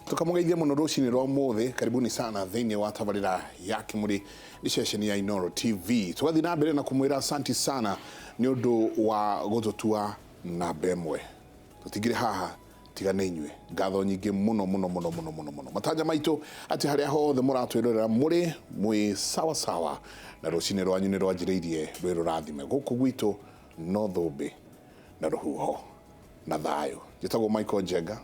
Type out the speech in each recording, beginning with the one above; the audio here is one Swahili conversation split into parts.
Tukamugeithia muno rucini rwa muthi. Karibuni sana thiini wa tabarira ya Kimuri ni session ya Inooro TV. Tugathi na mbere na kumwira asanti sana ni undu wa gututua na bemwe. Tutigire haha tigane inywe ngatho nyingi muno matanya maitu ati haria hothe muratwirorera muri mwi sawa sawa na rucini rwanyu ni rwanjiriirie rwi rurathime guku gwitu no thumbi na ruhuho na thayo. Jitagwo Michael Njenga.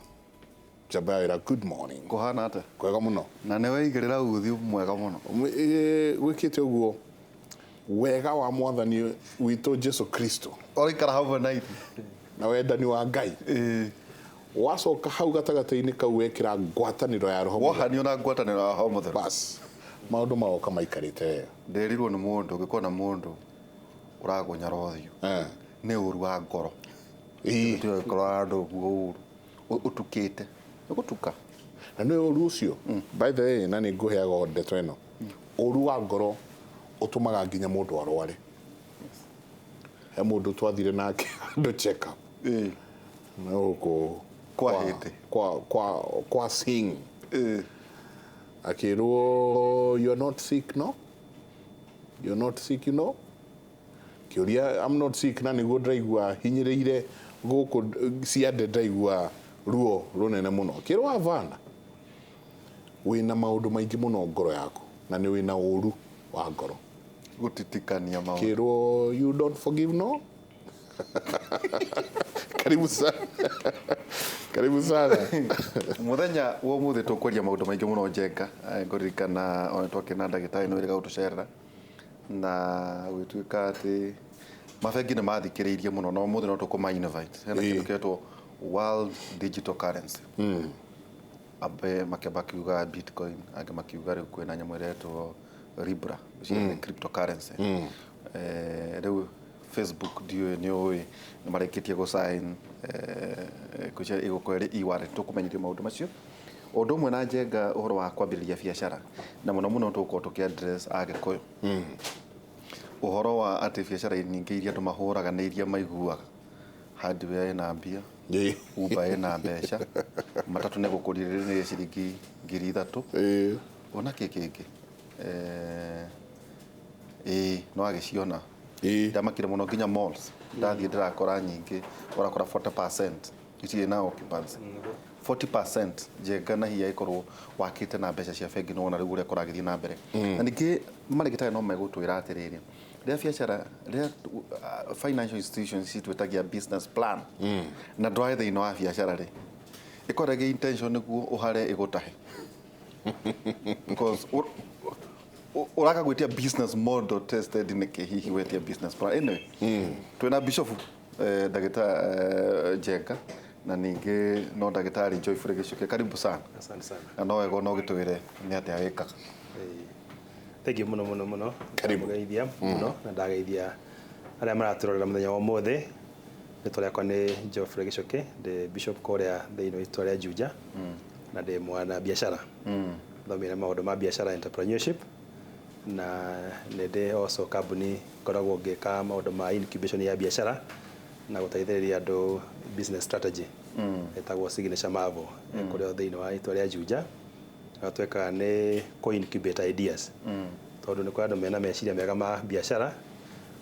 Jabaira, good morning. Kuhana ate? Kwega muno. Na newe igirira uthi mwega muno. Wikite uguo wega wa mwathani witu Jesu Kristo. Orikara hau night. Na wendani wa Ngai. Wacoka hau gatagata-ini kau wekira ngwataniro ya roho. Wohanio na ngwataniro ya roho mutheru. Bas. Maundu maoka maikarite. Nderirwo ni mundu ngikona mundu uragonya rothio. Ni uru wa ngoro. Ndio ngoro andu guo utukite. Gutuka. Na ni uru ucio. By the way, na ni nguheaga ndeto ino. Uru wa ngoro utumaga nginya mundu arware. He mundu twathire nake ndo check up. Na uko kwa sing. Akirwo, you're not sick, no? You're not sick, you know? Kiuria, I'm not sick, na niguo ndaigua hinyiriire guku ciande ndaigua ruo runene muno. Kirwo avana wina maundu maingi muno ngoro yaku na ni wina uru wa ngoro gutitikania maundu. Kirwo, you don't forgive, no? Karibu sana. Karibu sana. Muthenya wo muthi tukwaria maundu maingi muno Njenga. Nguririkana ona twakina ndagitari no iriga utucerera na gwituika ati mabengi ni mathikiriirie muno no muthi no tukuma invite. Hena kindu kietwo World Digital Currency. Abe makeba kiuga Bitcoin, age makiuga riu kwina nyamu iretwo Libra, which is cryptocurrency. Riu Facebook dio ni oi ni mareketie go sign kuja igukore e-wallet tukumenyirie maundu macio. Undu mwe na Njenga uhoro wa kwambiriria biashara na muno muno tuko tukiaddress Agikuyu. Uhoro wa ati biashara nyingi iria andu mahuraga na iria maiguaga hardware na mbia Uber ena mbeca matatu ne gukurire ni ciringi 3,000 ona kekeke no agiciona ndamakire muno nginya malls ndathie ndirakora nyingi urakora 40% ici na occupancy 40% Njenga na hiya ikorwo wakite na mbeca cia bengi no ona riu ure koragithie na mbere na ningi marigitae no megutwira atiriri ria biashara ria financial institutions citwetagia business plan na ndwae thiino wa biashara ri ikorage intention niguo uhare igutahe because uraka gwitia business model tested ni kihihi wetia business plan anyway twina bishop ndagita Njenga na ningi no ndagitari Joyful Gicuki. Karibu sana. Asante sana. Na no ego no gitwire ni atia wikaga. Thank you muno. Karibu. Ngaithia muno na ndageithia aria maraturorera muthenya wa mothe. Rĩtwa rĩakwa nĩ Joyful Gicuki, the bishop korea thĩinĩ wa itũũra rĩa Juja na ndĩ mwana biashara. Thomire maũndũ ma biashara entrepreneurship na nĩ also company koragwo ngĩka maũndũ ma incubation ya biashara na gũteithĩrĩria andũ business strategy. Ĩtagwo Signature Marvel kũrĩa thĩinĩ wa itũũra rĩa Juja. Twekaga nĩ co-incubate ideas. Tondũ nĩ kwa andũ mena meciria mega ma biashara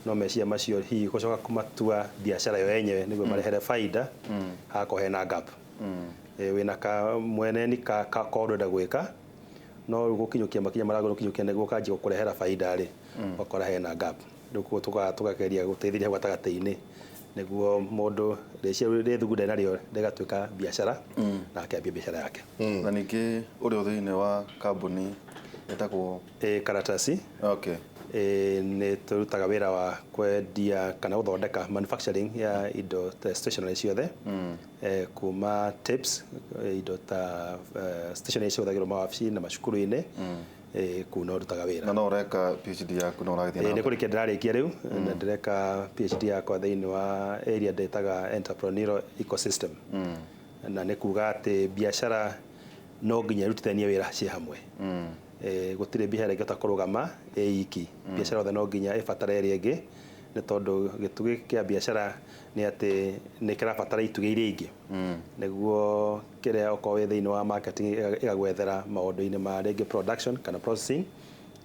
no meciria macio hihi gucoka kumatua biashara yo yenyewe niguo marehere faida hako hena gap. Wina ka mwene ni ka kodo da gwika no gukinyukia makinya marago gukinyukia niguo kanji gukurehera faida ri wakora hena gap. Nduko tugakeria guteithĩrĩria gatagatĩ-inĩ niguo mundu rĩcia rĩthugunda narĩo rĩgatuĩka biashara na akĩambia biashara yake. Na ningĩ uri thĩinĩ wa kambuni etagwo Karatasi. Okay. Nĩ tũrutaga wĩra wa kwendia kana gũthondeka manufacturing ya indo stationery ciothe kuma tips indo ta stationery ciothe mawabici na macukuru-inĩ kuna rutaga wĩra. Na no ureka PhD yaku no uragithia na nĩ kũrĩkia ndĩrarĩkia rĩu na ndĩreka PhD yakwa thĩinĩ wa area ndĩtaga entrepreneurial ecosystem na nĩ kuga atĩ biashara no nginya irutithanie wĩra ciĩ hamwe. Gutire biashara ingĩhota kũrũgama iki biashara yothe no nginya ibatare ĩrĩa ĩngĩ nĩ tondũ gĩtugĩ kĩa biacara nĩ atĩ nĩ kĩrabatara itugĩ iria ingĩ nĩguo kĩrĩa okorwo wĩ thĩinĩ wa marketing ĩgagwethera maũndũ-inĩ ma rĩngĩ production kana processing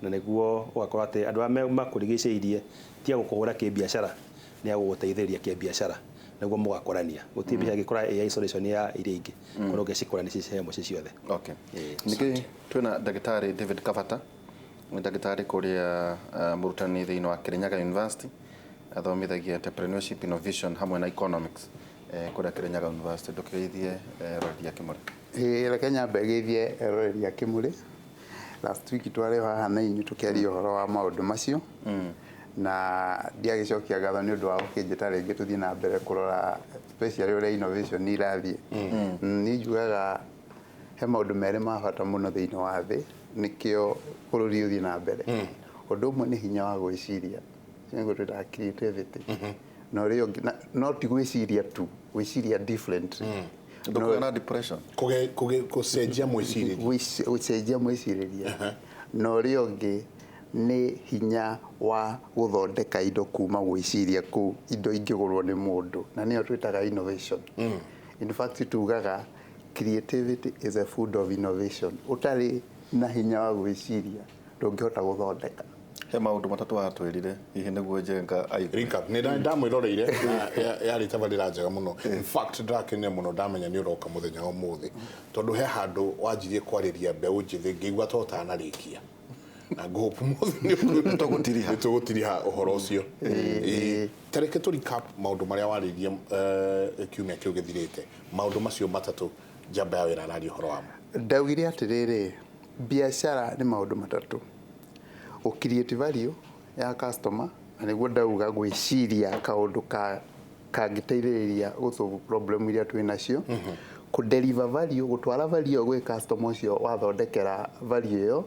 na nĩguo ũgakorwo atĩ andũ arĩa makũrigicĩirie tiga gũkũhũra kĩbiacara nĩ agũgũteithĩrĩria kĩbiacara nĩguo mũgakũrania gũtirĩ biacara ĩngĩkora isolation ya iria ingĩ korwo ũngĩcikũrania cihemo ciothe. Okay. Ningĩ twĩna ndagĩtarĩ David Kabata nĩ ndagĩtarĩ kũrĩa mũrutani thĩinĩ wa Kirinyaga University athomithagia entrepreneurship innovation hamwe na economics kũrĩa Kirinyaga University. Ndũkĩgeithie Roreri Kimũrĩ. Reke nyambe geithie Roreri Kimũrĩ. Last week twarĩ haha na inyuĩ tũkĩaria ũhoro wa maũndũ macio na ndiagĩcokia ngatho nĩ ũndũ wa gũkĩnjĩta rĩngĩ tũthiĩ na mbere kũrora special ũrĩa innovation irathiĩ. Niĩ njugaga he maũndũ merĩ ma bata mũno thĩinĩ wa thĩ nĩkĩo bũrũri ũthiĩ na mbere. Ũndũ ũmwe nĩ hinya wa gwĩciria nĩguo twĩtaga creativity na ũrĩa ũngĩ no ti gwĩciria tu gwĩciria differently. Ndũkona depression gũcenjia mwĩcirĩrie na ũrĩa ũngĩ nĩ hinya wa gũthondeka indo kuma gwĩciria kũu indo ingĩgũrwo nĩ mũndũ na nĩyo twĩtaga innovation. In fact tugaga creativity is a food of innovation. Ũtarĩ na hinya wa gwĩciria ndũngĩhota gũthondeka. He maũndũ matatũ watwĩrire hihi nĩguo Njenga recap nĩ ndamwĩroreire yarĩ tabarĩra njega mũno. In fact ndakenire mũno ndamenya nĩ ũroka mũthenya wa ũmũthĩ tondũ he handũ wanjirie kwarĩria mbeũ njĩthĩ ngĩigua ta ũtanarĩkia na ngũhopu mũthĩ nĩtũgũtiriha ũhoro ũcio. Tareke tũ recap maũndũ marĩa warĩirie kiumia kĩu gĩthirĩte maũndũ macio matatũ njamba ya wĩra araria ũhoro wamo. Ndaugire atĩrĩrĩ biacara nĩ maũndũ matatũ create value ya customer na nĩguo ndauga gwĩciria kaũndũ kangĩteithĩrĩria gũsolve problem iria twĩ nacio ku deliver value gũtwara value gwĩ customer ũcio wathondekera value ĩyo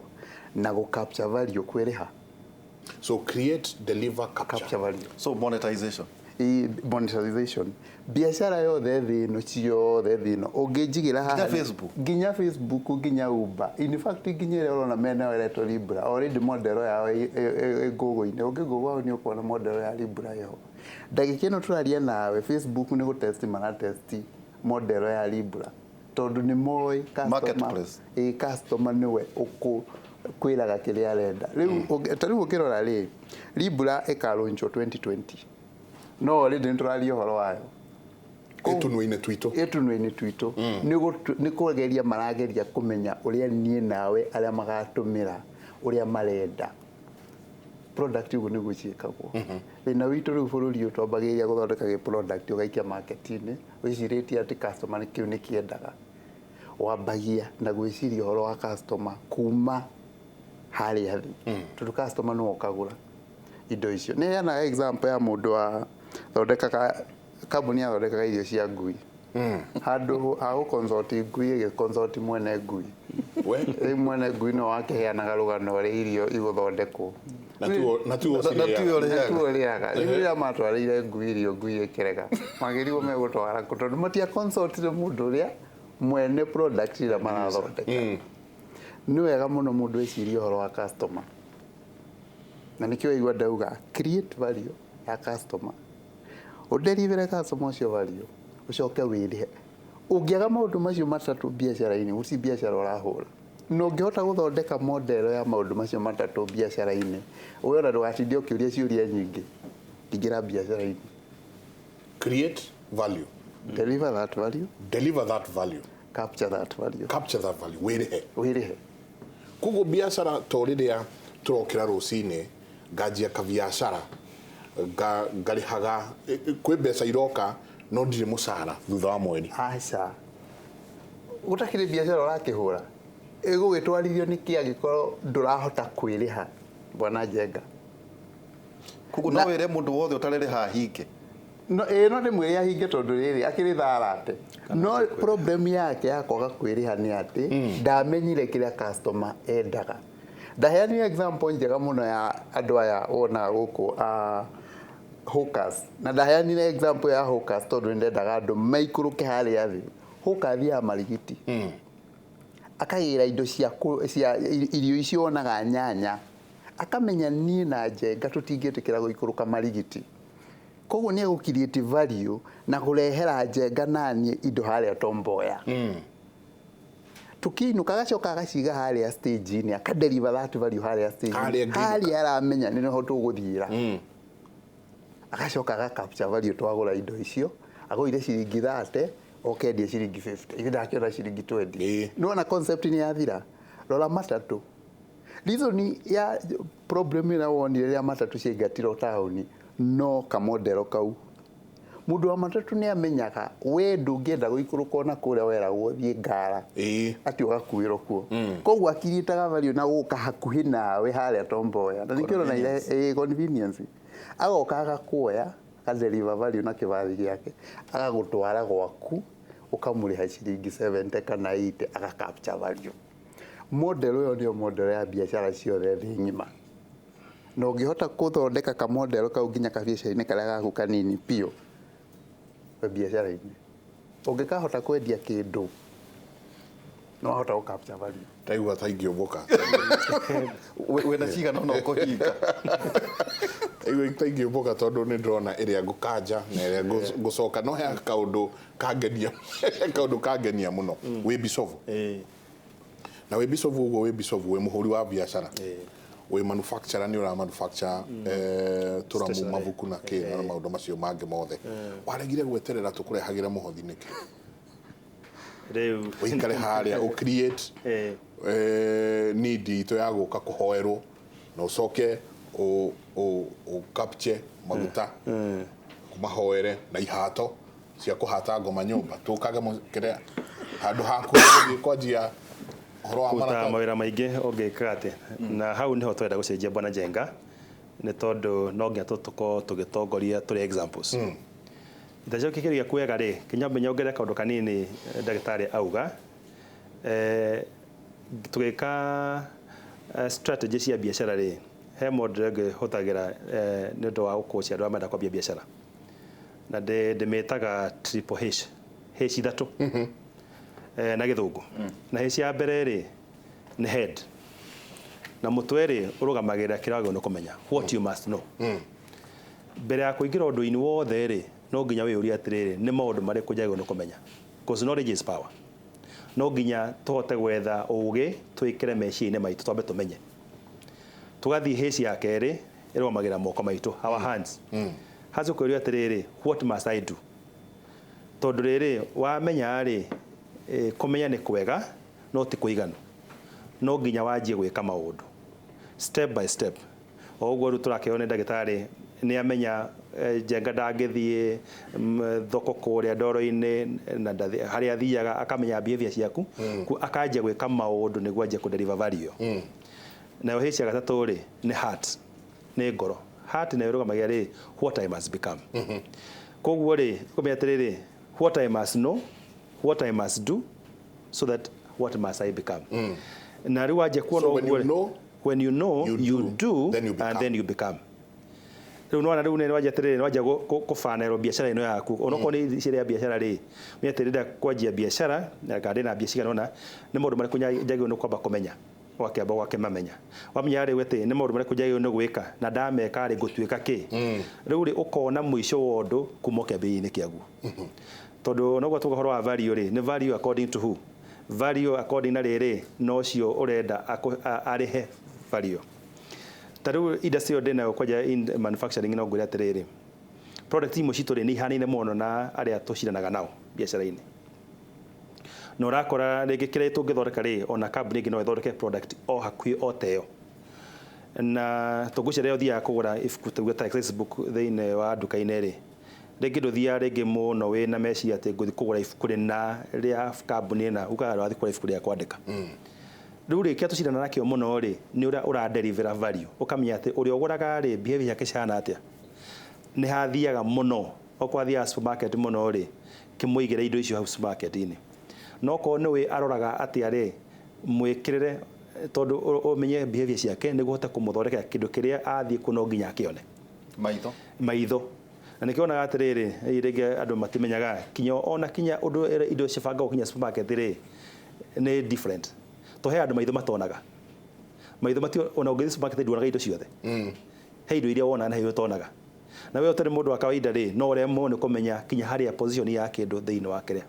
na gũ capture value kwĩrĩha. So create, deliver, capture value. So monetization. Biacara yothe thĩ ĩno ciothe thĩ ĩno ũngĩnjigĩra haha nginya Facebook nginya Uber in fact nginya ĩrĩa ũrona mena ĩretwo Libra already model yao ĩngũgũ-inĩ ũngĩgũgũ nĩ ũkuona model ya Libra yo ndagĩka ĩno tũraria nawe Facebook nĩ gũtesti maratesti model ya Libra tondũ nĩ moĩ customer nĩwe kwĩraga kĩrĩa arenda rĩu ũkĩrora rĩ Libra ĩkarũnjwo 2020 no already nĩtũraria ũhoro wayo ĩtũnũ-inĩ twitũ nĩ kũgeria marageria kũmenya ũrĩa niĩ nawe arĩa magatũmĩra ũrĩa marenda product ũguo nĩguo ciĩkagwo. Thĩna witũ rĩu bũrũri ũyũ twambagĩrĩria gũthondeka product ũgaikia market-inĩ wĩcirĩtie atĩ customer kĩu nĩ kĩendaga wambagia na gwĩciria ũhoro wa customer kuma harĩa thĩ tondũ customer nĩwe ũkagũra indo icio. Nĩ heanaga example ya mũndũ wa thondekaga kambuni yathondekaga irio cia ngui handũ ha gũconsult ngui ĩgĩconsult mwene ngui mwene ngui no wakĩheanaga rũgano ũrĩa irio igũthondekwo na tu ũrĩaga rĩrĩa matwarĩire ngui irio ngui ĩkĩrega magĩrĩirwo megũtwara tondũ matia consultire mũndũ ũrĩa mwene product ĩrĩa marathondeka. Nĩ wega mũno mũndũ ecirie ũhoro wa customer na nĩkĩo igua ndauga create value ya customer ũderivere customer ũcio value ũcoke wĩrĩhe. Ũngĩaga maũndũ macio matatũ biacara-inĩ uci biacara ũrahũra no ũngĩhota gũthondeka model ya maũndũ macio matatũ biacara-inĩ ũyona ndũgatinde ũkĩũria ciũria nyingĩ ingĩra biacara-inĩ. Create value, deliver that value, capture that value, wĩrĩhe. Koguo biacara to rĩrĩa tũrokĩra rũcinĩ nganjia kabiacara ngarĩhaga kwĩ mbeca iroka no ndirĩ mũcara thutha wa mweri. Aca gũtakĩrĩ biacara ũrakĩhũra ĩgũgĩtwarithio nĩkĩ angĩkorwo ndũrahota kwĩrĩha bwana Njenga. Koguo no wĩre mũndũ wothe ũtarĩrĩha hinge no ndĩmwĩre ahinge tondũ rĩrĩ akĩrĩ tharate no problem yake ya kwaga kwĩrĩha nĩ atĩ ndamenyire kĩrĩa customer endaga. Ndaheanire example njega mũno ya andũ aya wonaga gũkũ hawkers na ndaheanire example ya hawkers tondũ ndendaga andũ maikũrũke harĩa thĩ. Hawker thiaga marigiti akagĩra indo cia irio icio onaga nyanya akamenya niĩ na Njenga tũtingĩtĩkĩra gũikũrũka marigiti, koguo nĩ egũ-create value na kũrehera Njenga naniĩ indo harĩa Tom Mboya. Tukiinũka agacoka agaciga harĩa stage-inĩ akadeliver that value harĩa stage-inĩ harĩa aramenya nĩ ho tũgũthiĩra. Agacoka agacapture value twagũra indo icio agũire ciringi 30 okendie ciringi 50 ithe ndakĩona ciringi 20. Nĩwona concept nĩ yathira. Rora matatũ, reason ya problem ĩrĩa wonire rĩrĩa matatũ ciaingatirwo taũni no kamodero kau. Mũndũ wa matatũ nĩ amenyaga we ndũngĩenda gũikũrũka ona kũrĩa weragwo thiĩ Ngara ati ũgakuĩrwo kuo, koguo akiritaga value na gũka hakuhĩ nawe harĩa Tom Mboya, na nĩkĩo na convenience agoka agakuoya akadeliver value na kĩbathi gĩake agagũtwara gwaku ũkamũrĩha ciringi 70 kana 80 agacapture value. Model ũyũ nĩyo model ya biacara ciothe thĩ ng'ima, na ũngĩhota gũthondeka ka model kau nginya kabiacara-inĩ karĩa gaku kanini piũ biacara-inĩ, ũngĩkahota kwendia kĩndũ no wahota gũ capture value. Taigua taingĩũmbũka wena cigana no kũhinga taingĩũmbũka tondũ nĩ ndĩrona ĩrĩa ngũkanja na ĩrĩa ngũcoka no he kaũndũ kangenia mũno wĩ Bisovu. Na wĩ Bisovu ũguo wĩ Bisovu wĩ mũhũri wa biacara wĩ manufacturer nĩ ũra manufacture tũramu mabuku na kĩ na maũndũ macio mangĩ mothe waregire gweterera tũkũrehagĩra mũhothi nĩkĩ? Rĩu ũikare harĩa ũ create need itũ ya gũka kũhoerwo na ũcoke ũ capture maguta kumahoere na ihato cia kũhata ngoma nyũmba tũkage kĩrĩa handũ haku kwanjia horo wa marata mawĩra maingĩ ũngĩka atĩ na hau nĩho twenda gũcenjia Bwana Njenga nĩ tondũ no nginya tũgĩtongoria tũrĩ examples. Ndacoki kĩrĩa kuega rĩ kinyambe nyongere kaũndũ kanini ndagĩtarĩ auga tũgĩka strategy cia biacara rĩ he model ĩngĩhũthagĩra nĩ ũndũ wa gũkũcia andũ arĩa marenda kwambia biacara na ndĩmĩtaga triple H ithatũ na gĩthũngũ na H ya mbere rĩ nĩ head na mũtwe rĩ ũrũgamagĩrĩra kĩrĩa wagĩrĩirwo nĩ kũmenya what you must know. Mbere ya kũingĩra ũndũ-inĩ wothe rĩ no nginya wĩyũrie atĩrĩrĩ nĩ maũndũ marĩkũ njagĩrĩirwo nĩ kũmenya because knowledge is power. No nginya tũhote gwetha ũgĩ twĩkĩre meciria-inĩ maitũ twambe tũmenye. Tũgathiĩ H ya kerĩ ĩrũgamagĩrĩra moko maitũ our hands. Hacu kwĩrwo atĩrĩrĩ what must I do? Tondũ rĩrĩ wamenya rĩ kũmenya nĩ kwega no ti kũiganu. No nginya wanjie gwĩka maũndũ step by step. Oguo rĩu tũrakĩona nĩ ndagĩtarĩ nĩ amenya Njenga ndangĩthiĩ thoko kũrĩa ndoro-inĩ na harĩa athiaga akamenya behavior ciaku akanjia gwĩka maũndũ nĩguo anjie kũdeliver value. Nayo H ya gatatũ rĩ nĩ heart nĩ ngoro. Heart nayo ĩrũgamagĩrĩra rĩ what I must become. Koguo rĩ kũmenya atĩrĩrĩ what I must know, what I must do so that what must I become. Na rĩu wanjia kuona ũguo when you know you do and then you become. Rĩu nona rĩu nĩ wanjia atĩrĩrĩ wanjia kũbanĩrwo biacara ĩno yaku onokorwo nĩ cia biacara rĩ menya atĩrĩrĩ kwanjia biacara na ndĩ na biacara nona nĩ maũndũ marĩkũ njagĩrĩirwo nĩ kwamba kũmenya wakĩamba gwakĩmamenya wamenya rĩ atĩ nĩ maũndũ marĩkũ njagĩrĩirwo nĩ gwĩka na ndameka rĩ ngũtuĩka kĩ. Rĩu rĩ ũkona mũico wa ũndũ kuma kĩambĩrĩria-inĩ kĩaguo tondũ noguo tuga ũhoro wa value rĩ nĩ value according to who? Value according na rĩrĩ no cio ũrenda arĩhe value. Tarĩu industry yo ndĩnayo kwanja in manufacturing no ngwĩre atĩrĩrĩ product imwe citũ rĩ nĩ ihanaine mũno na arĩa tũcindanaga nao biacara-inĩ. Na ũrakora rĩngĩ kĩrĩa tũngĩthondeka rĩ ona kambuni ĩngĩ no ĩthondeke product o hakuhĩ o teyo. Na tũngũcia rĩrĩa ũthiaga kũgũra ibuku tuge ta textbook thĩinĩ wa nduka-inĩ rĩ rĩngĩ ndũthiaga rĩngĩ mũno wĩna meciria atĩ ngũthiĩ kũgũra ibuku rĩna rĩa kambuni ĩna ukaga wathiĩ kũgũra ibuku rĩa kwandĩka. Rĩu rĩ kĩrĩa tũcindana nakĩo mũno rĩ nĩ ũrĩa ũradelivera value ũkamenya atĩ ũrĩa ũgũraga rĩ behavior yake cihana atĩa. Nĩ hathiaga mũno okorwo athiaga supermarket mũno rĩ kĩmũigĩre indo icio hau supermarket-inĩ. No korwo nĩwe aroraga atĩa rĩ mwĩkĩrĩre tondũ ũmenye behavior ciake nĩguo ũhote kũmũthondekera kĩndũ kĩrĩa athiĩ kuo no nginya akĩone. Maitho na nĩ kĩonaga atĩrĩrĩ rĩngĩ andũ matimenyaga kinya ũndũ indo cibangagwo kinya supermarket rĩ nĩ different. Tũhe andũ maitho matonaga maitho matio ona ũngĩthiĩ supermarket nduonaga indo ciothe he indo iria wona na he ũtonaga na we ũtarĩ mũndũ wa kawaida rĩ no ũremwo nĩ kũmenya kinya harĩa position ya kĩndũ thĩinĩ wa kĩrĩa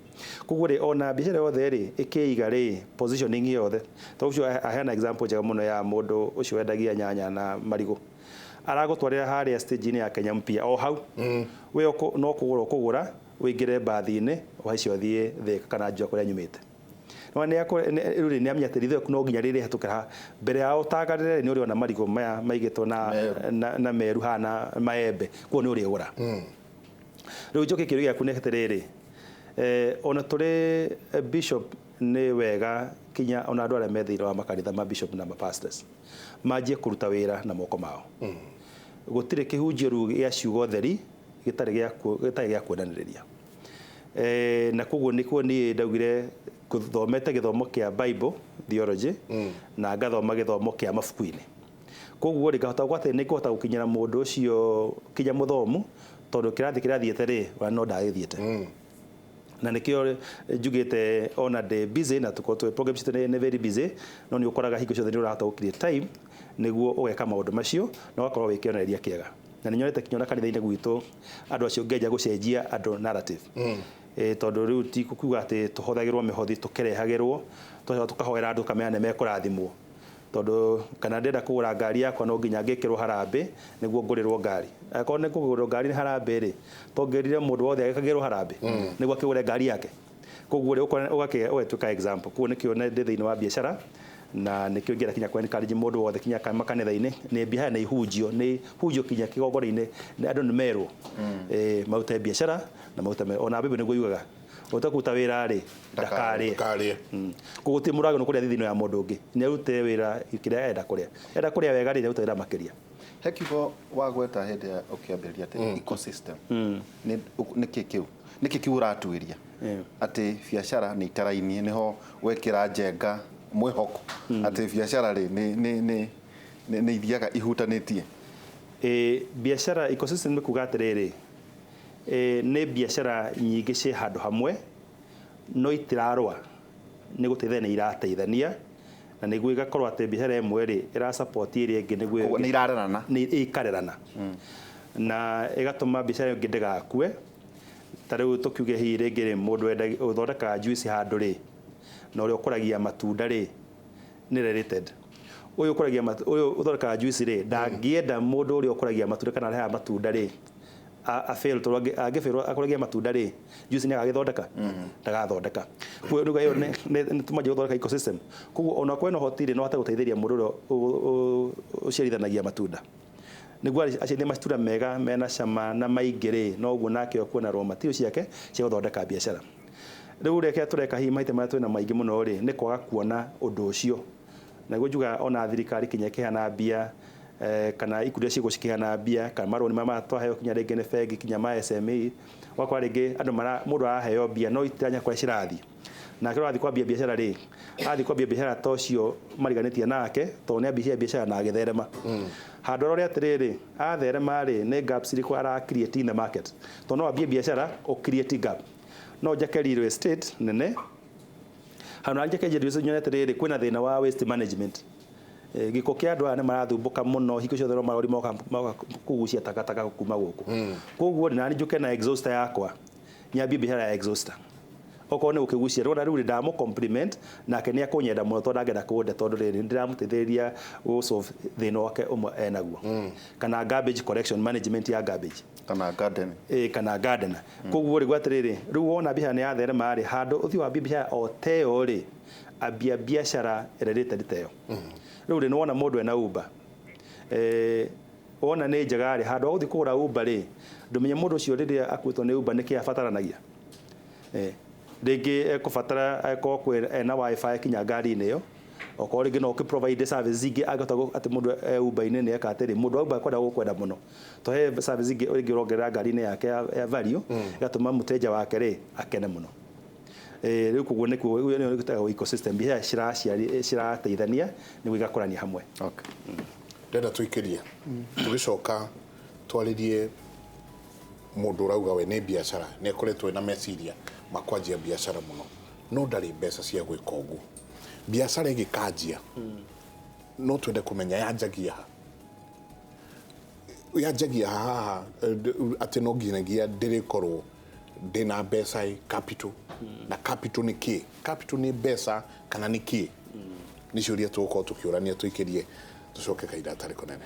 koguo rĩ ona biacara yothe rĩ ĩkĩiga rĩ positioning yothe to ũcio aheana example njega mũno ya mũndũ ũcio wendagia nyanya na marigũ aragũtwarĩra harĩa stage-inĩ ya Kenya mpia o hau we no kũgũra wĩingĩre mbathi-inĩ ũhaice ũthiĩ Thĩka kana Njũa kũrĩa nyumĩte no nĩ amenya atĩ ritho no nginya rĩrĩ hatũkĩra mbere ya ũtagarĩre nĩ ũrĩ ona marigũ maya maigĩtwo na meru hana maembe kuo nĩ ũrĩ ũgũra rĩu njoke kĩũria gĩaku nĩ atĩrĩrĩ ona tũrĩ bishop nĩ wega kinya ona andũ arĩa me thĩinĩ wa makanitha ma bishop na ma pastors manjie kũruta wĩra na moko mao gũtirĩ kĩhunjio rĩu gĩa ciugo theri gĩtarĩ gĩa kuonanĩrĩria na koguo nĩkuo niĩ ndaugire thomete gĩthomo kĩa Bible theology na ngathoma gĩthomo kĩa mabuku-inĩ koguo rĩ ngahota gwatĩ nĩ kũhota gũkinyĩra mũndũ ũcio kinya mũthomu tondũ kĩrathi kĩrathiĩte rĩ no ndagĩthiĩte na nĩkĩo njugĩte ona ndĩ busy na tuko program citũ nĩ very busy no nĩ ũkoraga hingo ciothe nĩ ũrahota gũkiria time nĩguo ũgeka maũndũ macio na ũgakorwo wĩkĩonereria kĩega na nĩ nyonete kinya kanitha-inĩ gwitũ andũ acio ngenja gũcenjia andũ narrative tondũ rĩu ti kuga atĩ tũhũthagĩrwo mĩhothi tũkĩrehagĩrwo tũkahoera andũ kamenya nĩ mekũrathimwo tondũ kana ndenda kũgũra ngari yakwa no nginya ngĩkĩrwo harambĩ nĩguo ngũrĩrwo ngari akorwo nĩ kũgũrwo ngari nĩ harambĩ rĩ tongerire mũndũ wothe agĩkagĩrwo harambĩ nĩguo akĩgũre ngari yake koguo rĩ ũgatuĩka example koguo nĩkĩo ndĩ thĩinĩ wa biacara na nĩkĩo ngĩra kinya kwencourage mũndũ wothe kinya makanitha-inĩ nĩ biacara nĩ ihunjio kinya kĩgongona-inĩ andũ nĩ merwo marute biacara na marute ona Bible nĩguo yugaga ũtakuta wĩra rĩ ndakarĩe koguo ti mũragano nĩ kũrĩa thithino ya mũndũ ũngĩ nĩ arute wĩra kĩrĩa enda kũrĩa wega rĩ nĩ arute wĩra makĩria he kiugo wagweta hĩndĩ ya ũkĩambĩrĩria atĩ ecosystem nĩkĩ kĩu ũratuĩria atĩ biacara nĩ itarainie nĩho wekĩra njenga mwĩhoko atĩ biacara rĩ nĩ ithiaga ihutanĩtie biacara ecosystem nĩ kuga atĩrĩrĩ nĩ biacara nyingĩ ciĩ handũ hamwe no itirarũa nĩ gũteithania irateithania na nĩguo igakorwo atĩ biacara ĩmwe rĩ ĩrasupport ĩrĩa ĩngĩ nĩguo nĩ irarerana ikarerana na ĩgatũma biacara ĩngĩ ndĩgakue ta rĩu tũkiuge hihi rĩngĩ rĩ mũndũ ũthondekaga juice handũ rĩ na ũrĩa ũkũragia matunda rĩ nĩ related ũyũ ũthondekaga juice rĩ ndangĩenda mũndũ ũrĩa ũkũragia matunda kana arehaga matunda rĩ afail tondũ angĩfail akũragia matunda rĩ juice nĩ agagĩthondeka ndagathondeka koguo nĩguo ĩyo nĩ tũmanjie gũthondeka ecosystem koguo ona kwena ũhoti rĩ no hote gũteithĩrĩria mũndũ ũrĩa ũciarithanagia matunda nĩguo aciarithie matunda mega mena cama na maingĩ rĩ no ũguo nake akuona raw material ciake cia gũthondeka biacara rĩu reke tũreka hihi maita marĩa twĩna maingĩ mũno rĩ nĩ kwaga kuona ũndũ ũcio naguo njuga ona thirikari kinya ĩkĩheana mbia kana ikundi cia gũcikĩheana mbia kana marũni marĩa twaheo kinya rĩngĩ nĩ bengi kinya ma SME wakora rĩngĩ andũ mũndũ araheo mbia no itiranya kũrĩa cirathiĩ nake ũrathiĩ kwambia biacara rĩ athiĩ kwambia biacara ta ũcio mariganĩtie nake tondũ nĩ ambia biacara na agĩtherema handũ ũrĩa atĩrĩrĩ atherema rĩ nĩ gaps irĩkũ ara create in the market tondũ no ambie biacara o create gap no njake real estate nene hano njake real estate nyonete rĩrĩ kwĩna thĩna wa waste management gĩko kĩa andũ aya nĩ marathumbũka mũno hingo ciothe no marori moka kũgucia takataka kuma gũkũ koguo na nĩ njũke na exhauster yakwa nyambie biacara ya exhauster okorwo nĩ gũkĩgucia rĩu rĩu ndamũ compliment nake nĩ akũnyenda mũno tondũ angĩenda kũnde tondũ rĩrĩ ndĩramũteithĩrĩria gũ-solve thĩna wake ũmwe enaguo kana garbage collection management ya garbage kana garden kana garden koguo rĩ gwatirĩrĩ rĩu wona biacara nĩ yatherema rĩ handũ ũthiĩ wa biacara o teo rĩ ambia biacara related teo rĩu rĩ nĩ wona mũndũ ena Uber wona nĩ njega rĩ handũ gũthiĩ kũgũra Uber rĩ ndũmenye mũndũ ũcio rĩrĩa akuĩtwo nĩ Uber nĩkĩ abataranagia rĩngĩ ekũbatara akorwo ena wifi kinya ngari-inĩ ĩyo okorwo rĩngĩ no ũkĩ-provide service zingĩ angĩhota atĩ mũndũ Uber-inĩ nĩ eka atĩrĩ mũndũ wa Uber kwenda gũkwenda mũno to he service zingĩ rĩngĩ ũrongerera ngari-inĩ yake ya value ĩgatũma mũteja wake rĩ akene mũno rĩu koguo nĩkuo gĩtagwo ecosystem biacara cirateithania nĩguo igakũrania hamwe ndenda tũikĩrie tũgĩcoka twarĩrie mũndũ ũrauga we nĩ biacara nĩ akoretwo ena meciria makwanjia biacara mũno no ndarĩ mbeca cia gwĩka ũguo biacara ĩgĩkanjia no twende kumenya yanjagia haha ati no nginyagia ndirikorwo ndina mbeca capital na capital ni ki capital ni mbeca kana ni ki ni ciuria tugukorwo tukiurania tuikirie tucoke kaida tari kunene.